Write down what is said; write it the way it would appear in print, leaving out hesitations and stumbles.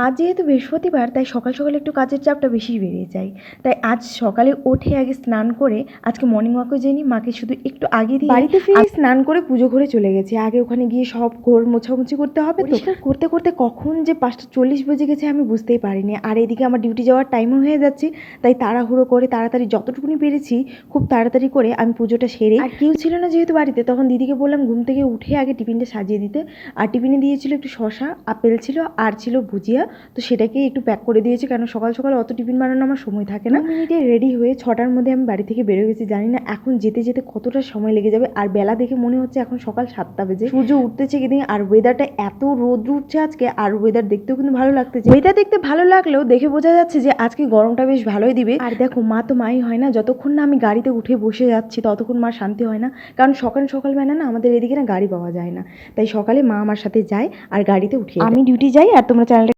আজ যেহেতু বৃহস্পতিবার, তাই সকাল সকাল একটু কাজের চাপটা বেশি বেড়ে যায়। তাই আজ সকালে উঠে আগে স্নান করে আজকে মর্নিং ওয়াকও যাইনি, মাকে শুধু একটু আগে দিয়ে বাড়িতে ফিরে স্নান করে পুজো ঘরে চলে গেছি। আগে ওখানে গিয়ে সব ঘর মোছামুছি করতে হবে, তো পরিষ্কার করতে করতে কখন যে 5:40 বেজে গেছে আমি বুঝতেই পারিনি। আর এদিকে আমার ডিউটি যাওয়ার টাইমও হয়ে যাচ্ছে, তাই তাড়াহুড়ো করে তাড়াতাড়ি যতটুকুনি পেরেছি খুব তাড়াতাড়ি করে আমি পুজোটা সেরে, আর কেউ ছিল না যেহেতু বাড়িতে, তখন দিদিকে বললাম ঘুম থেকে উঠে আগে টিফিনটা সাজিয়ে দিতে। আর টিফিনে দিয়েছিল একটু শসা, আপেল ছিল, আর ছিল ভুজিয়া। তো সেটাকে একটু প্যাক করে দিয়েছি, কারণ সকাল সকাল অত টিফিন বানানো আমার সময় থাকে না। 2 মিনিটে রেডি হয়ে 6টার মধ্যে আমি বাড়ি থেকে বেরো গেছি। জানি না এখন যেতে যেতে কতটা সময় লেগে যাবে। আর বেলা দেখে মনে হচ্ছে এখন সকাল 7টা বেজে, সূর্য উঠতেছে কিনা। আর ওয়েদারটা এত রোদ উঠছে আজকে, আর ওয়েদার দেখতেও কিন্তু ভালো লাগতেছে। ওয়েদার দেখতে ভালো লাগলেও দেখে বোঝা যাচ্ছে যে আজকে গরমটা বেশ ভালোই দিবে। আর দেখো, মা তো মাই হয় না, যতক্ষণ না আমি গাড়িতে উঠে বসে যাচ্ছি ততক্ষণ মার শান্তি হয় না। কারণ সকাল সকালবেলা না আমাদের এদিকে না গাড়ি পাওয়া যায় না, তাই সকালে মা আমার সাথে যায় আর গাড়িতে উঠিয়ে আমি ডিউটি যাই। আর তোমরা চ্যানেলটা